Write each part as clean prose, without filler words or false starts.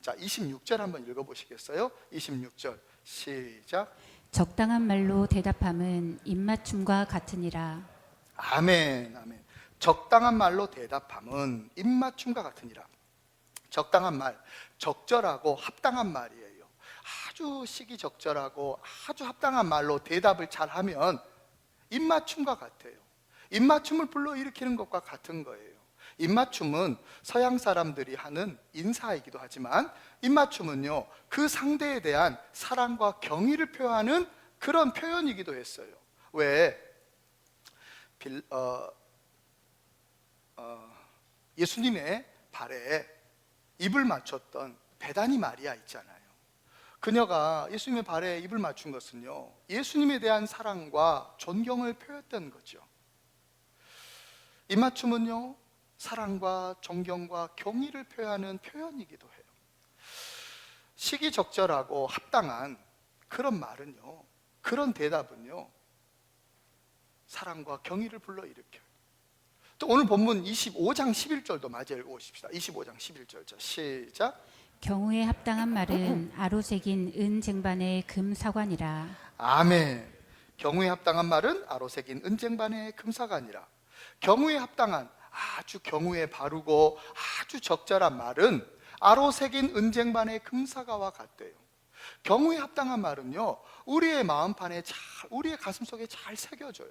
자, 26절 한번 읽어보시겠어요? 26절 시작. 적당한 말로 대답함은 입맞춤과 같으니라. 아멘, 아멘. 적당한 말로 대답함은 입맞춤과 같으니라. 적당한 말, 적절하고 합당한 말이에요. 아주 시기적절하고 아주 합당한 말로 대답을 잘하면 입맞춤과 같아요. 입맞춤을 불러일으키는 것과 같은 거예요. 입맞춤은 서양 사람들이 하는 인사이기도 하지만 입맞춤은요, 그 상대에 대한 사랑과 경의를 표하는 그런 표현이기도 했어요. 왜 예수님의 발에 입을 맞췄던 베다니 마리아 있잖아요. 그녀가 예수님의 발에 입을 맞춘 것은요, 예수님에 대한 사랑과 존경을 표했던 거죠. 입맞춤은요, 사랑과 존경과 경의를 표현하는 표현이기도 해요. 시기적절하고 합당한 그런 말은요, 그런 대답은요, 사랑과 경의를 불러일으켜요. 또 오늘 본문 25장 11절도 마저 읽어보십시다. 25장 11절 자, 시작. 경우에 합당한 말은 아로새긴 은 쟁반의 금 사관이라. 아멘. 경우에 합당한 말은 아로새긴 은쟁반의 금사관이라. 경우에 합당한, 아주 경우에 바르고 아주 적절한 말은 아로새긴 은쟁반의 금사과와 같대요. 경우에 합당한 말은요, 우리의 마음판에 잘, 우리의 가슴속에 잘 새겨져요.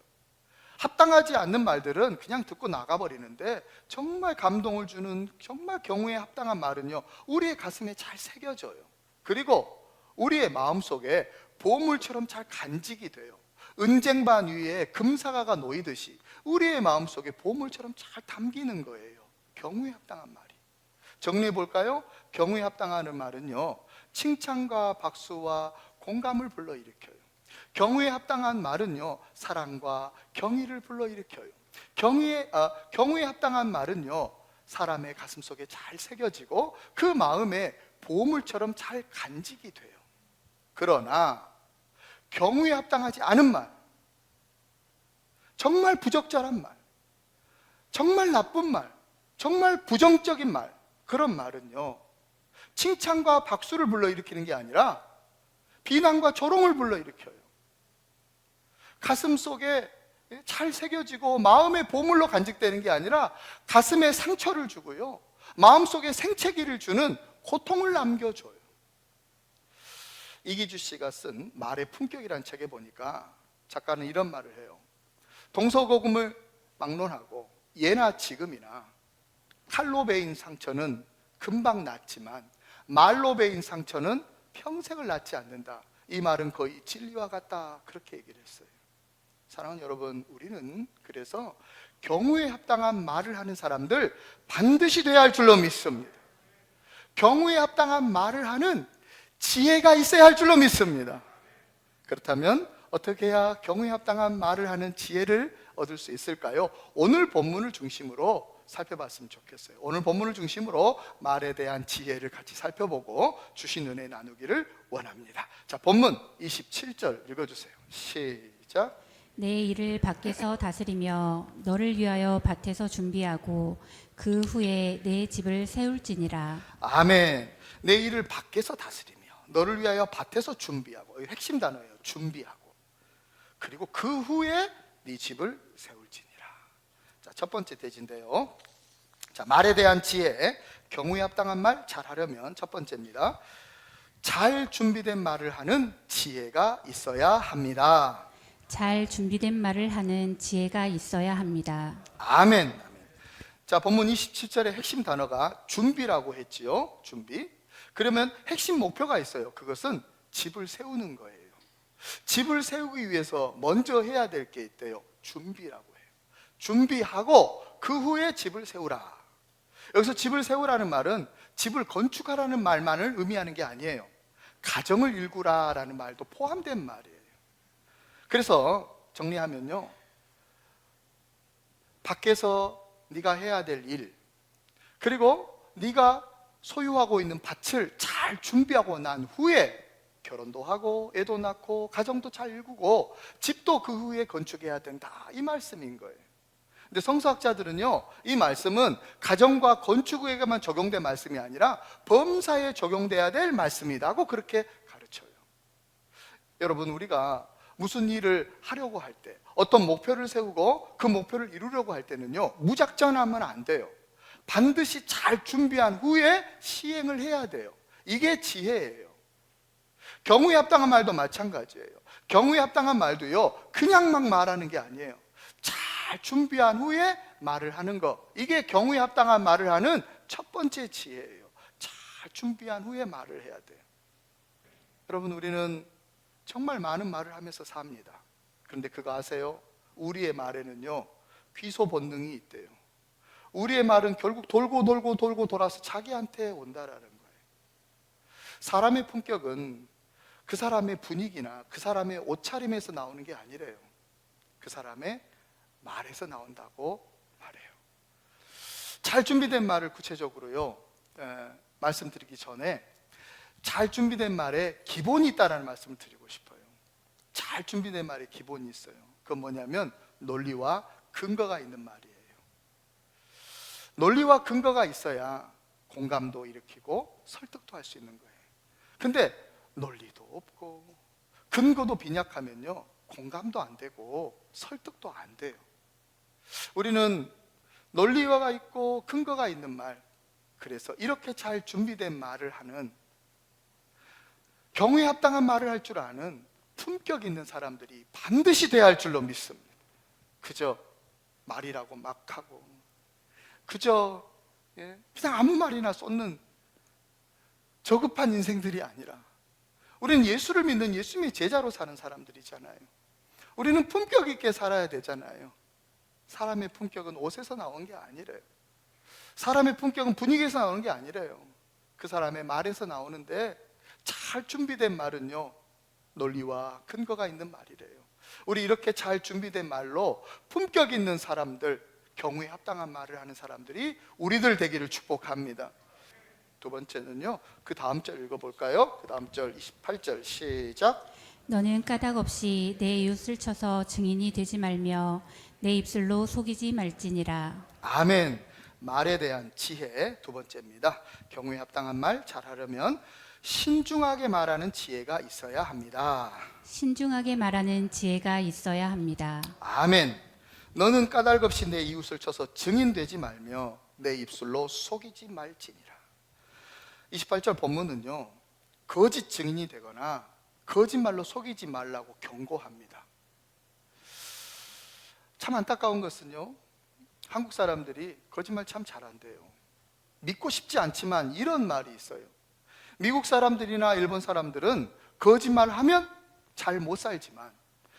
합당하지 않는 말들은 그냥 듣고 나가버리는데, 정말 감동을 주는 정말 경우에 합당한 말은요, 우리의 가슴에 잘 새겨져요. 그리고 우리의 마음속에 보물처럼 잘 간직이 돼요. 은쟁반 위에 금사과가 놓이듯이 우리의 마음속에 보물처럼 잘 담기는 거예요. 경우에 합당한 말이. 정리해 볼까요? 경우에 합당한 말은요, 칭찬과 박수와 공감을 불러일으켜요. 경우에 합당한 말은요, 사랑과 경의를 불러일으켜요. 경우에 합당한 말은요, 사람의 가슴속에 잘 새겨지고 그 마음에 보물처럼 잘 간직이 돼요. 그러나 경우에 합당하지 않은 말, 정말 부적절한 말, 정말 나쁜 말, 정말 부정적인 말, 그런 말은요, 칭찬과 박수를 불러일으키는 게 아니라 비난과 조롱을 불러일으켜요. 가슴 속에 잘 새겨지고 마음의 보물로 간직되는 게 아니라 가슴에 상처를 주고요, 마음속에 생채기를 주는 고통을 남겨줘요. 이기주 씨가 쓴 말의 품격이라는 책에 보니까 작가는 이런 말을 해요. 동서고금을 막론하고 예나 지금이나 칼로 베인 상처는 금방 낫지만 말로 베인 상처는 평생을 낫지 않는다. 이 말은 거의 진리와 같다. 그렇게 얘기를 했어요. 사랑하는 여러분, 우리는 그래서 경우에 합당한 말을 하는 사람들 반드시 돼야 할 줄로 믿습니다. 경우에 합당한 말을 하는 지혜가 있어야 할 줄로 믿습니다. 그렇다면 어떻게 해야 경우에 합당한 말을 하는 지혜를 얻을 수 있을까요? 오늘 본문을 중심으로 살펴봤으면 좋겠어요. 오늘 본문을 중심으로 말에 대한 지혜를 같이 살펴보고 주신 은혜 나누기를 원합니다. 자, 본문 27절 읽어주세요. 시작. 내 일을 밖에서 다스리며 너를 위하여 밭에서 준비하고 그 후에 내 집을 세울지니라. 아멘. 내 일을 밖에서 다스리며 너를 위하여 밭에서 준비하고, 이 핵심 단어예요. 준비하고, 그리고 그 후에 네 집을 세울지니라. 자, 첫 번째 대지인데요. 자, 말에 대한 지혜, 경우에 합당한 말 잘하려면 첫 번째입니다. 잘 준비된 말을 하는 지혜가 있어야 합니다. 잘 준비된 말을 하는 지혜가 있어야 합니다. 아멘. 아멘. 자, 본문 27절의 핵심 단어가 준비라고 했지요. 준비. 그러면 핵심 목표가 있어요. 그것은 집을 세우는 거예요. 집을 세우기 위해서 먼저 해야 될 게 있대요. 준비라고 해요. 준비하고 그 후에 집을 세우라. 여기서 집을 세우라는 말은 집을 건축하라는 말만을 의미하는 게 아니에요. 가정을 일구라라는 말도 포함된 말이에요. 그래서 정리하면요, 밖에서 네가 해야 될 일, 그리고 네가 소유하고 있는 밭을 잘 준비하고 난 후에 결혼도 하고 애도 낳고 가정도 잘 일구고 집도 그 후에 건축해야 된다, 이 말씀인 거예요. 근데 성서학자들은요, 이 말씀은 가정과 건축에게만 적용된 말씀이 아니라 범사에 적용돼야 될 말씀이라고 그렇게 가르쳐요. 여러분, 우리가 무슨 일을 하려고 할 때, 어떤 목표를 세우고 그 목표를 이루려고 할 때는요, 무작정하면 안 돼요. 반드시 잘 준비한 후에 시행을 해야 돼요. 이게 지혜예요. 경우에 합당한 말도 마찬가지예요. 경우에 합당한 말도요, 그냥 막 말하는 게 아니에요. 잘 준비한 후에 말을 하는 거, 이게 경우에 합당한 말을 하는 첫 번째 지혜예요. 잘 준비한 후에 말을 해야 돼요. 여러분, 우리는 정말 많은 말을 하면서 삽니다. 그런데 그거 아세요? 우리의 말에는요, 귀소 본능이 있대요. 우리의 말은 결국 돌고 돌아서 자기한테 온다라는 거예요. 사람의 품격은 그 사람의 분위기나 그 사람의 옷차림에서 나오는 게 아니래요. 그 사람의 말에서 나온다고 말해요. 잘 준비된 말을 구체적으로요, 말씀드리기 전에 잘 준비된 말에 기본이 있다는 말씀을 드리고 싶어요. 잘 준비된 말에 기본이 있어요. 그건 뭐냐면 논리와 근거가 있는 말이에요. 논리와 근거가 있어야 공감도 일으키고 설득도 할 수 있는 거예요. 근데 논리도 없고 근거도 빈약하면요, 공감도 안 되고 설득도 안 돼요. 우리는 논리가 있고 근거가 있는 말, 그래서 이렇게 잘 준비된 말을 하는, 경우에 합당한 말을 할 줄 아는 품격 있는 사람들이 반드시 돼야 할 줄로 믿습니다. 그저 말이라고 막 하고 그저 그냥 아무 말이나 쏟는 저급한 인생들이 아니라, 우리는 예수를 믿는 예수님의 제자로 사는 사람들이잖아요. 우리는 품격 있게 살아야 되잖아요. 사람의 품격은 옷에서 나온 게 아니래요. 사람의 품격은 분위기에서 나오는 게 아니래요. 그 사람의 말에서 나오는데, 잘 준비된 말은요, 논리와 근거가 있는 말이래요. 우리 이렇게 잘 준비된 말로 품격 있는 사람들, 경우에 합당한 말을 하는 사람들이 우리들 되기를 축복합니다. 두 번째는요, 그 다음 절 읽어볼까요? 그 다음 절 28절 시작. 너는 까닭 없이 내 이웃을 쳐서 증인이 되지 말며 내 입술로 속이지 말지니라. 아멘. 말에 대한 지혜 두 번째입니다. 경우에 합당한 말 잘하려면 신중하게 말하는 지혜가 있어야 합니다. 신중하게 말하는 지혜가 있어야 합니다. 아멘. 너는 까닭 없이 내 이웃을 쳐서 증인되지 말며 내 입술로 속이지 말지니라. 28절 본문은요, 거짓 증인이 되거나 거짓말로 속이지 말라고 경고합니다. 참 안타까운 것은요, 한국 사람들이 거짓말 참 잘한대요. 믿고 싶지 않지만 이런 말이 있어요. 미국 사람들이나 일본 사람들은 거짓말하면 잘 못 살지만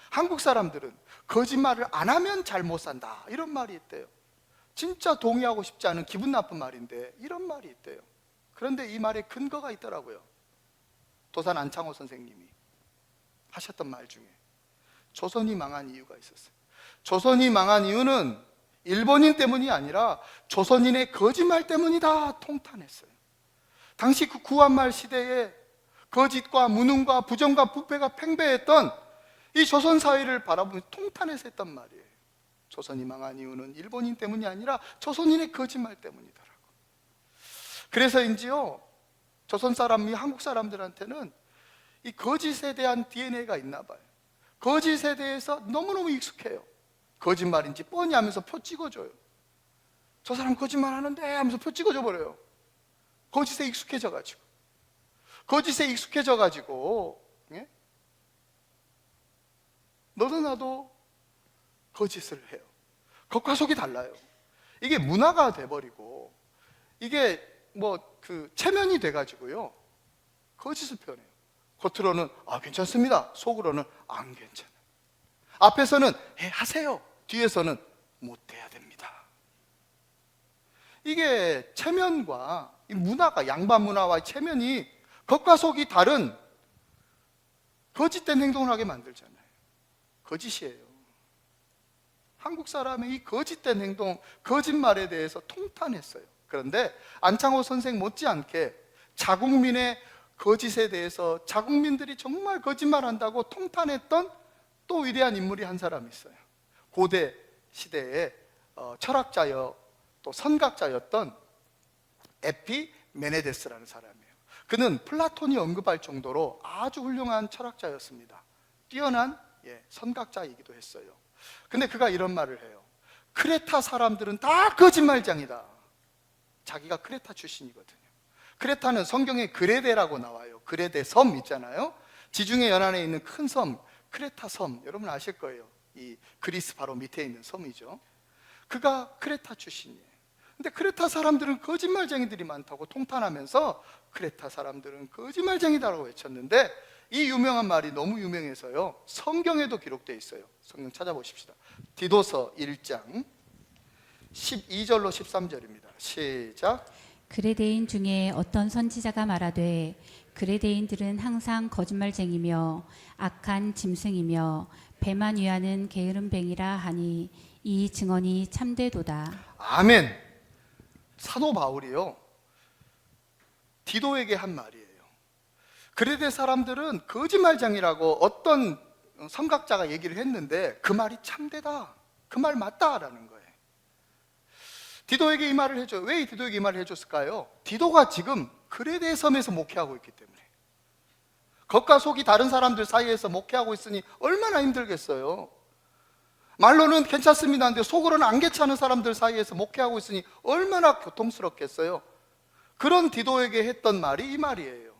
한국 사람들은 거짓말을 안 하면 잘 못 산다, 이런 말이 있대요. 진짜 동의하고 싶지 않은 기분 나쁜 말인데 이런 말이 있대요. 그런데 이 말에 근거가 있더라고요. 도산 안창호 선생님이 하셨던 말 중에 조선이 망한 이유가 있었어요. 조선이 망한 이유는 일본인 때문이 아니라 조선인의 거짓말 때문이다, 통탄했어요. 당시 그 구한말 시대에 거짓과 무능과 부정과 부패가 팽배했던 이 조선 사회를 바라보면서 통탄해서 했단 말이에요. 조선이 망한 이유는 일본인 때문이 아니라 조선인의 거짓말 때문이더라고. 그래서인지요, 조선 사람이 한국 사람들한테는 이 거짓에 대한 DNA가 있나 봐요. 거짓에 대해서 너무너무 익숙해요. 거짓말인지 뻔히 하면서 표 찍어줘요. 저 사람 거짓말 하는데 하면서 표 찍어줘 버려요. 거짓에 익숙해져가지고. 예? 너도 나도 거짓을 해요. 겉과 속이 달라요. 이게 문화가 돼버리고, 이게 체면이 돼가지고요, 거짓을 표현해요. 겉으로는 괜찮습니다, 속으로는 안 괜찮아요. 앞에서는 하세요, 뒤에서는 못해야 됩니다. 이게 체면과 이 문화가, 양반 문화와 체면이 겉과 속이 다른 거짓된 행동을 하게 만들잖아요. 거짓이에요. 한국 사람의 이 거짓된 행동, 거짓말에 대해서 통탄했어요. 그런데 안창호 선생 못지않게 자국민의 거짓에 대해서 자국민들이 정말 거짓말한다고 통탄했던 또 위대한 인물이 한 사람이 있어요. 고대 시대의 철학자여 또 선각자였던 에피메네데스라는 사람이에요. 그는 플라톤이 언급할 정도로 아주 훌륭한 철학자였습니다. 뛰어난 선각자이기도 했어요. 근데 그가 이런 말을 해요. 크레타 사람들은 다 거짓말장이다. 자기가 크레타 출신이거든요. 크레타는 성경에 그레데라고 나와요. 그레데 섬 있잖아요. 지중해 연안에 있는 큰 섬, 크레타 섬, 여러분 아실 거예요. 이 그리스 바로 밑에 있는 섬이죠. 그가 크레타 출신이에요. 근데 크레타 사람들은 거짓말쟁이들이 많다고 통탄하면서 크레타 사람들은 거짓말쟁이다라고 외쳤는데, 이 유명한 말이 너무 유명해서요, 성경에도 기록되어 있어요. 성경 찾아보십시다. 디도서 1장 12절로 13절입니다. 시작. 그레데인 중에 어떤 선지자가 말하되 그레데인들은 항상 거짓말쟁이며 악한 짐승이며 배만 위하는 게으름뱅이라 하니 이 증언이 참되도다. 아멘. 사도 바울이요, 디도에게 한 말이에요. 그레데 사람들은 거짓말장이라고 어떤 선각자가 얘기를 했는데 그 말이 참되다, 그 말 맞다라는 거예요. 디도에게 이 말을 해줘요. 왜 디도에게 이 말을 해줬을까요? 디도가 지금 그레데 섬에서 목회하고 있기 때문에. 겉과 속이 다른 사람들 사이에서 목회하고 있으니 얼마나 힘들겠어요. 말로는 괜찮습니다 하는데 속으로는 안 괜찮은 사람들 사이에서 목회하고 있으니 얼마나 고통스럽겠어요. 그런 디도에게 했던 말이 이 말이에요.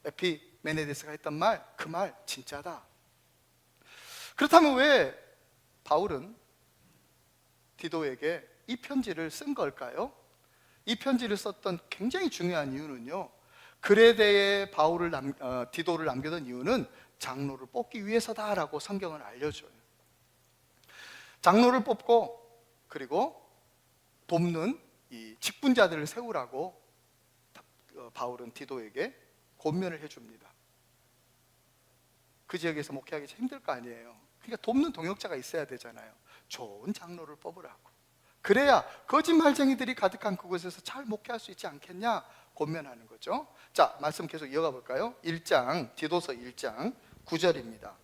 에피메네데스가 했던 말, 그 말 진짜다. 그렇다면 왜 바울은 디도에게 이 편지를 쓴 걸까요? 이 편지를 썼던 굉장히 중요한 이유는요, 그레데에 디도를 남겨둔 이유는 장로를 뽑기 위해서다라고 성경은 알려줘요. 장로를 뽑고 그리고 돕는 이 직분자들을 세우라고 바울은 디도에게 권면을 해줍니다. 그 지역에서 목회하기 힘들 거 아니에요. 그러니까 돕는 동역자가 있어야 되잖아요. 좋은 장로를 뽑으라고. 그래야 거짓말쟁이들이 가득한 그곳에서 잘 목회할 수 있지 않겠냐 권면하는 거죠. 자, 말씀 계속 이어가 볼까요? 1장, 디도서 1장 9절입니다.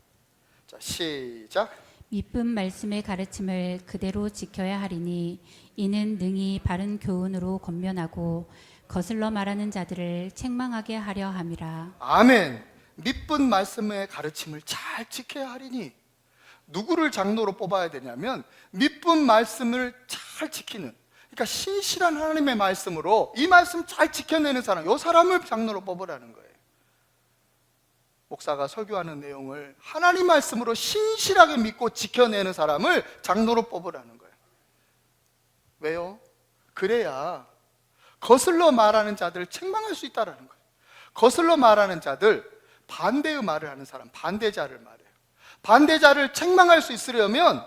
자, 시작. 미쁜 말씀의 가르침을 그대로 지켜야 하리니 이는 능히 바른 교훈으로 권면하고 거슬러 말하는 자들을 책망하게 하려 함이라. 아멘. 미쁜 말씀의 가르침을 잘 지켜야 하리니, 누구를 장로로 뽑아야 되냐면 미쁜 말씀을 잘 지키는, 그러니까 신실한 하나님의 말씀으로 이 말씀 잘 지켜내는 사람, 이 사람을 장로로 뽑으라는 거예요. 목사가 설교하는 내용을 하나님 말씀으로 신실하게 믿고 지켜내는 사람을 장로로 뽑으라는 거예요. 왜요? 그래야 거슬러 말하는 자들을 책망할 수 있다는 거예요. 거슬러 말하는 자들, 반대의 말을 하는 사람, 반대자를 말해요. 반대자를 책망할 수 있으려면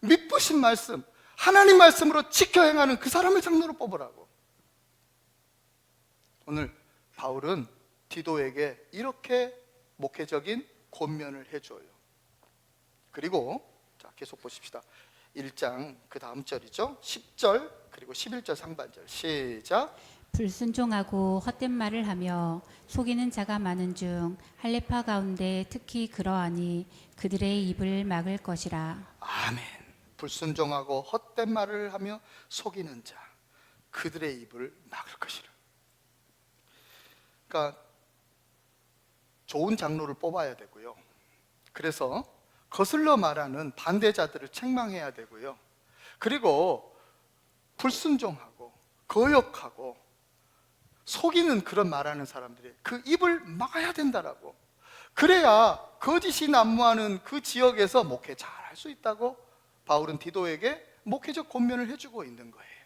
미쁘신 말씀, 하나님 말씀으로 지켜 행하는 그 사람을 장로로 뽑으라고. 오늘 바울은 디도에게 이렇게 목회적인 권면을 해줘요. 그리고 자, 계속 보십시다. 1장 그 다음 절이죠. 10절 그리고 11절 상반절 시작. 불순종하고 헛된 말을 하며 속이는 자가 많은 중 할례파 가운데 특히 그러하니 그들의 입을 막을 것이라. 아멘. 불순종하고 헛된 말을 하며 속이는 자, 그들의 입을 막을 것이라. 그러니까 좋은 장로를 뽑아야 되고요. 그래서 거슬러 말하는 반대자들을 책망해야 되고요. 그리고 불순종하고 거역하고 속이는 그런 말하는 사람들이 그 입을 막아야 된다라고. 그래야 거짓이 난무하는 그 지역에서 목회 잘할 수 있다고 바울은 디도에게 목회적 권면을 해주고 있는 거예요.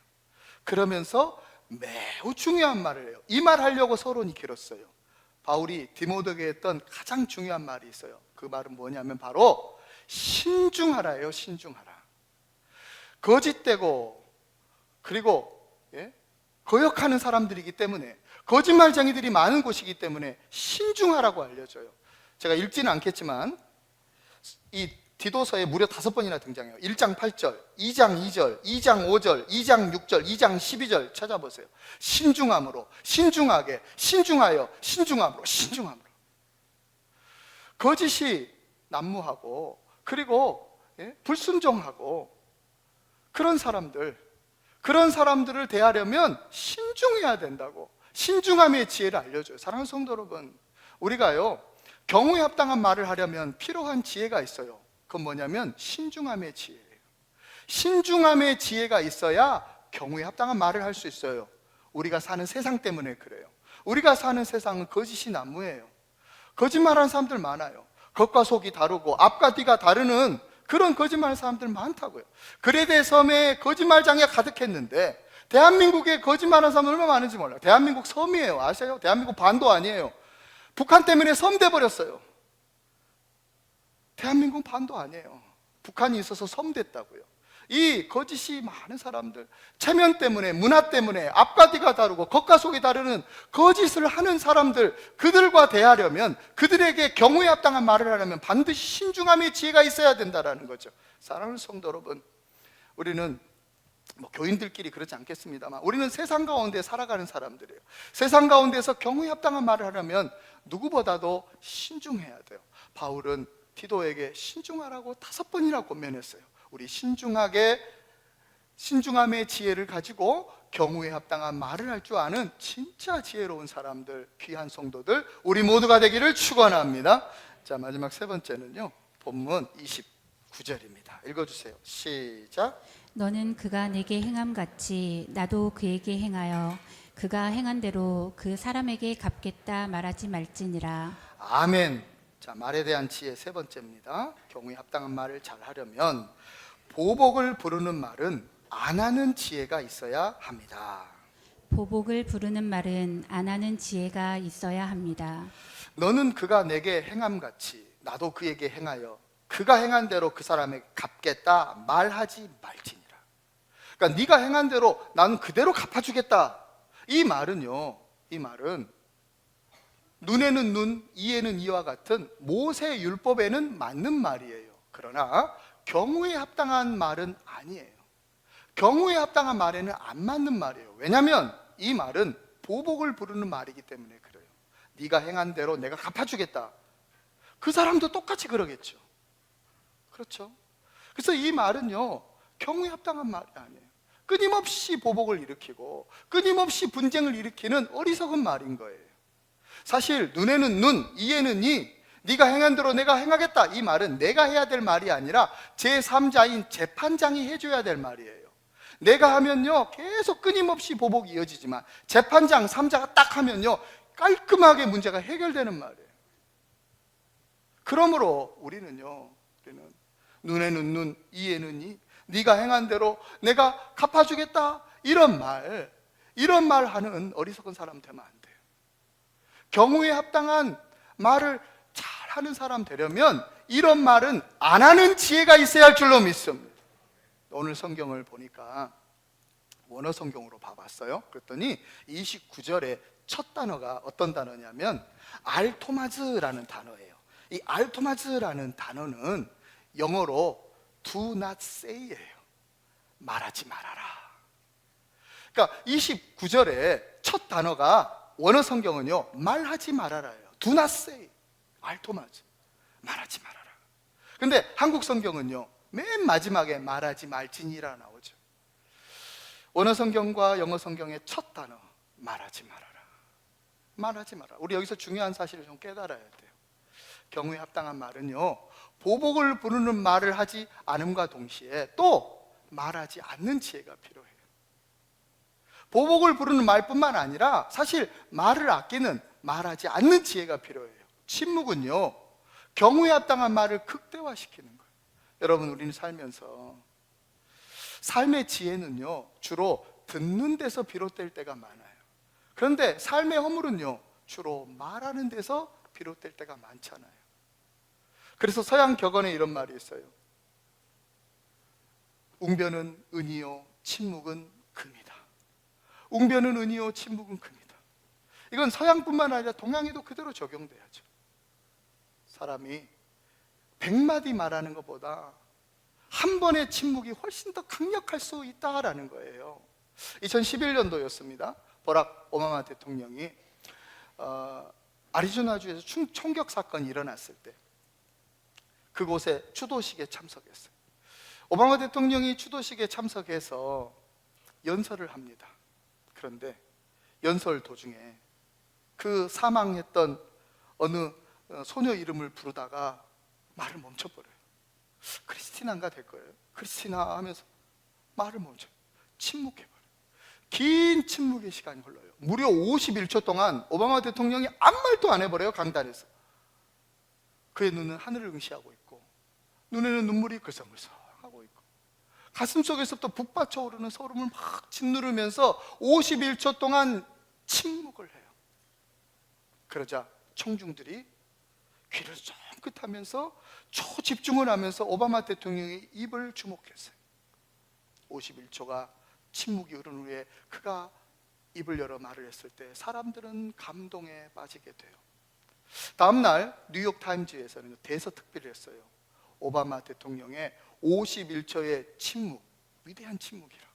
그러면서 매우 중요한 말을 해요. 이 말 하려고 서론이 길었어요. 바울이 디모데에게 했던 가장 중요한 말이 있어요. 그 말은 뭐냐면 바로 신중하라예요. 신중하라. 거짓되고 그리고 거역하는 사람들이기 때문에, 거짓말쟁이들이 많은 곳이기 때문에 신중하라고 알려줘요. 제가 읽지는 않겠지만 이 디도서에 무려 5번이나 등장해요. 1장 8절, 2장 2절, 2장 5절, 2장 6절, 2장 12절 찾아보세요. 신중함으로, 신중하게, 신중하여, 신중함으로, 신중함으로. 거짓이 난무하고, 그리고 불순종하고, 그런 사람들을 대하려면 신중해야 된다고, 신중함의 지혜를 알려줘요. 사랑하는 성도 여러분, 우리가요 경우에 합당한 말을 하려면 필요한 지혜가 있어요. 그건 뭐냐면 신중함의 지혜예요. 신중함의 지혜가 있어야 경우에 합당한 말을 할 수 있어요. 우리가 사는 세상 때문에 그래요. 우리가 사는 세상은 거짓이 난무해요. 거짓말하는 사람들 많아요. 겉과 속이 다르고 앞과 뒤가 다르는 그런 거짓말하는 사람들 많다고요. 그레데 섬에 거짓말장애가 가득했는데 대한민국에 거짓말하는 사람 얼마나 많은지 몰라요. 대한민국 섬이에요. 아세요? 대한민국 반도 아니에요. 북한 때문에 섬 돼버렸어요. 대한민국 반도 아니에요. 북한이 있어서 섬 됐다고요. 이 거짓이 많은 사람들, 체면 때문에, 문화 때문에 앞과 뒤가 다르고 겉과 속이 다르는 거짓을 하는 사람들, 그들과 대하려면, 그들에게 경우에 합당한 말을 하려면 반드시 신중함의 지혜가 있어야 된다는 거죠. 사랑하는 성도 여러분, 우리는 교인들끼리 그렇지 않겠습니다만 우리는 세상 가운데 살아가는 사람들이에요. 세상 가운데서 경우에 합당한 말을 하려면 누구보다도 신중해야 돼요. 바울은 디도에게 신중하라고 5번이나 권면했어요. 우리 신중함의 지혜를 가지고 경우에 합당한 말을 할 줄 아는 진짜 지혜로운 사람들, 귀한 성도들 우리 모두가 되기를 축원합니다. 자, 마지막 3번째는요 본문 29절입니다 읽어주세요. 시작. 너는 그가 내게 행함같이 나도 그에게 행하여 그가 행한 대로 그 사람에게 갚겠다 말하지 말지니라. 아멘. 자, 말에 대한 지혜 3번째입니다. 경우에 합당한 말을 잘 하려면 보복을 부르는 말은 안 하는 지혜가 있어야 합니다. 보복을 부르는 말은 안 하는 지혜가 있어야 합니다. 너는 그가 내게 행함같이 나도 그에게 행하여 그가 행한 대로 그 사람에게 갚겠다 말하지 말지니라. 그러니까 네가 행한 대로 나는 그대로 갚아주겠다. 이 말은 눈에는 눈, 이에는 이와 같은 모세 율법에는 맞는 말이에요. 그러나 경우에 합당한 말은 아니에요. 경우에 합당한 말에는 안 맞는 말이에요. 왜냐하면 이 말은 보복을 부르는 말이기 때문에 그래요. 네가 행한 대로 내가 갚아주겠다. 그 사람도 똑같이 그러겠죠. 그렇죠? 그래서 이 말은요 경우에 합당한 말이 아니에요. 끊임없이 보복을 일으키고 끊임없이 분쟁을 일으키는 어리석은 말인 거예요. 사실 눈에는 눈, 이에는 이, 네가 행한 대로 내가 행하겠다. 이 말은 내가 해야 될 말이 아니라 제3자인 재판장이 해줘야 될 말이에요. 내가 하면요 계속 끊임없이 보복이 이어지지만 재판장 3자가 딱 하면요 깔끔하게 문제가 해결되는 말이에요. 그러므로 우리는 눈에는 눈, 이에는 이, 네가 행한 대로 내가 갚아주겠다. 이런 말 하는 어리석은 사람 되면 안 돼요. 경우에 합당한 말을 잘 하는 사람 되려면 이런 말은 안 하는 지혜가 있어야 할 줄로 믿습니다. 오늘 성경을 보니까 원어 성경으로 봐봤어요. 그랬더니 29절에 첫 단어가 어떤 단어냐면 알토마즈라는 단어예요. 이 알토마즈라는 단어는 영어로 do not say예요. 말하지 말아라. 그러니까 29절에 첫 단어가 원어 성경은요 말하지 말아라예요. do not say, 알토마즈, 말하지 말아라. 근데 한국 성경은요 맨 마지막에 말하지 말지니라 나오죠. 원어 성경과 영어 성경의 첫 단어 말하지 말아라. 말하지 마라. 우리 여기서 중요한 사실을 좀 깨달아야 돼요. 경우에 합당한 말은요 보복을 부르는 말을 하지 않음과 동시에 또 말하지 않는 지혜가 필요해요. 보복을 부르는 말뿐만 아니라 사실 말을 아끼는, 말하지 않는 지혜가 필요해요. 침묵은요 경우에 합당한 말을 극대화시키는 거예요. 여러분, 우리는 살면서 삶의 지혜는요 주로 듣는 데서 비롯될 때가 많아요. 그런데 삶의 허물은요 주로 말하는 데서 비롯될 때가 많잖아요. 그래서 서양 격언에 이런 말이 있어요. 웅변은 은이요 침묵은 금이다. 웅변은 은이요 침묵은 금이다. 이건 서양뿐만 아니라 동양에도 그대로 적용돼야죠. 사람이 100마디 말하는 것보다 한 번의 침묵이 훨씬 더 강력할 수 있다라는 거예요. 2011년도였습니다. 버락 오바마 대통령이 아리조나주에서 총격 사건이 일어났을 때 그곳에 추도식에 참석했어요. 오바마 대통령이 추도식에 참석해서 연설을 합니다. 그런데 연설 도중에 그 사망했던 어느 소녀 이름을 부르다가 말을 멈춰버려요. 크리스티나인가 될 거예요. 크리스티나 하면서 말을 멈춰요. 침묵해버려요. 긴 침묵의 시간이 흘러요. 무려 51초 동안 오바마 대통령이 아무 말도 안 해버려요. 강단에서. 그의 눈은 하늘을 응시하고 있고 눈에는 눈물이 글썽글썽하고 있고 가슴 속에서부터 북받쳐 오르는 소름을 막 짓누르면서 51초 동안 침묵을 해요. 그러자 청중들이 귀를 쫑긋하면서 초집중을 하면서 오바마 대통령의 입을 주목했어요. 51초가 침묵이 흐른 후에 그가 입을 열어 말을 했을 때 사람들은 감동에 빠지게 돼요. 다음 날 뉴욕 타임즈에서는 대서특필을 했어요. 오바마 대통령의 51초의 침묵, 위대한 침묵이라고.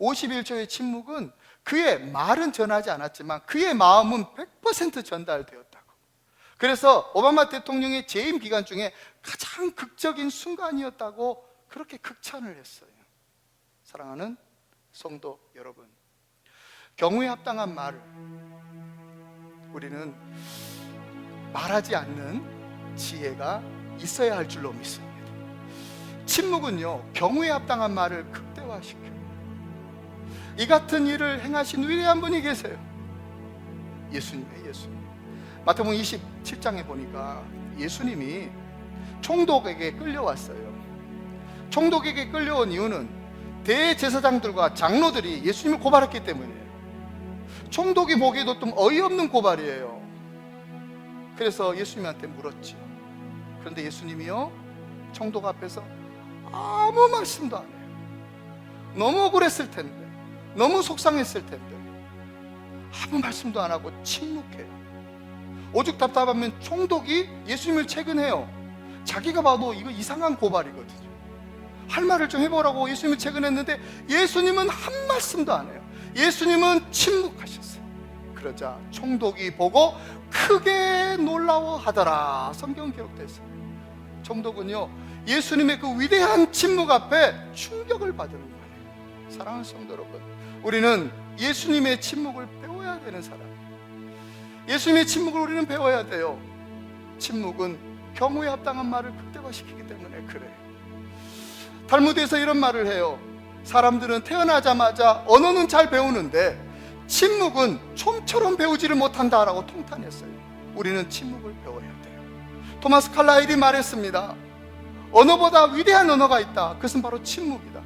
51초의 침묵은 그의 말은 전하지 않았지만 그의 마음은 100% 전달되었다고. 그래서 오바마 대통령의 재임 기간 중에 가장 극적인 순간이었다고 그렇게 극찬을 했어요. 사랑하는 성도 여러분, 경우에 합당한 말을 우리는 말하지 않는 지혜가 있어야 할 줄로 믿습니다. 침묵은요, 경우에 합당한 말을 극대화시켜요. 이 같은 일을 행하신 위대한 분이 계세요. 예수님이에요. 예수님. 마태복음 27장에 보니까 예수님이 총독에게 끌려왔어요. 총독에게 끌려온 이유는 대제사장들과 장로들이 예수님을 고발했기 때문이에요. 총독이 보기에도 좀 어이없는 고발이에요. 그래서 예수님한테 물었죠. 그런데 예수님이요, 총독 앞에서 아무 말씀도 안 해요. 너무 억울했을 텐데, 너무 속상했을 텐데 아무 말씀도 안 하고 침묵해요. 오죽 답답하면 총독이 예수님을 채근해요. 자기가 봐도 이거 이상한 고발이거든요. 할 말을 좀 해보라고 예수님을 채근했는데 예수님은 한 말씀도 안 해요. 예수님은 침묵하셨어요. 그러자 총독이 보고 크게 놀라워하더라. 성경 기록됐어요. 총독은요, 예수님의 그 위대한 침묵 앞에 충격을 받은 거예요. 사랑하는 성도 여러분, 우리는 예수님의 침묵을 배워야 되는 사람. 예수님의 침묵을 우리는 배워야 돼요. 침묵은 경우에 합당한 말을 극대화시키기 때문에 그래요. 탈무드에서 이런 말을 해요. 사람들은 태어나자마자 언어는 잘 배우는데 침묵은 솜처럼 배우지를 못한다라고 통탄했어요. 우리는 침묵을 배워야 돼요. 토마스 칼라일이 말했습니다. 언어보다 위대한 언어가 있다. 그것은 바로 침묵이다.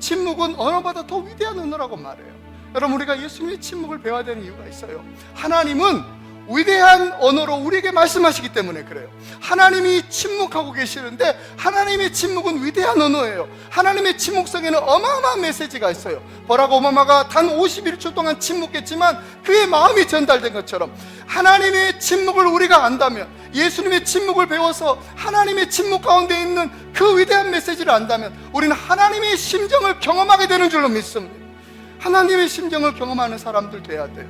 침묵은 언어보다 더 위대한 언어라고 말해요. 여러분, 우리가 예수님의 침묵을 배워야 되는 이유가 있어요. 하나님은 위대한 언어로 우리에게 말씀하시기 때문에 그래요. 하나님이 침묵하고 계시는데 하나님의 침묵은 위대한 언어예요. 하나님의 침묵성에는 어마어마한 메시지가 있어요. 버락 오바마가 단 51초 동안 침묵했지만 그의 마음이 전달된 것처럼 하나님의 침묵을 우리가 안다면, 예수님의 침묵을 배워서 하나님의 침묵 가운데 있는 그 위대한 메시지를 안다면 우리는 하나님의 심정을 경험하게 되는 줄로 믿습니다. 하나님의 심정을 경험하는 사람들 돼야 돼요.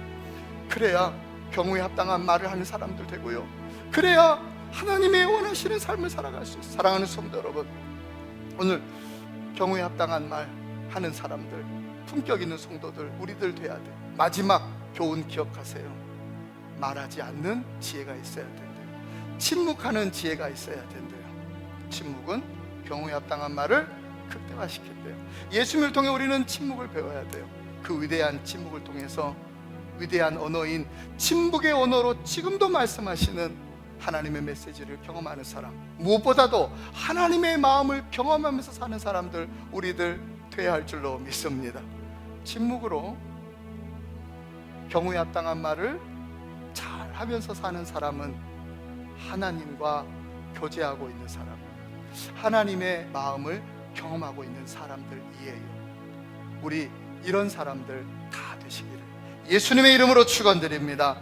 그래야 경우에 합당한 말을 하는 사람들 되고요, 그래야 하나님의 원하시는 삶을 살아갈 수 있어요. 사랑하는 성도 여러분, 오늘 경우에 합당한 말 하는 사람들, 품격 있는 성도들 우리들 돼야 돼요. 마지막 교훈 기억하세요. 말하지 않는 지혜가 있어야 된대요. 침묵하는 지혜가 있어야 된대요. 침묵은 경우에 합당한 말을 극대화시킨대요. 예수님을 통해 우리는 침묵을 배워야 돼요. 그 위대한 침묵을 통해서 위대한 언어인 침묵의 언어로 지금도 말씀하시는 하나님의 메시지를 경험하는 사람, 무엇보다도 하나님의 마음을 경험하면서 사는 사람들 우리들 되어야 할 줄로 믿습니다. 침묵으로 경우에 합당한 말을 잘 하면서 사는 사람은 하나님과 교제하고 있는 사람, 하나님의 마음을 경험하고 있는 사람들이에요. 우리 이런 사람들 다 되시기를 예수님의 이름으로 축원드립니다.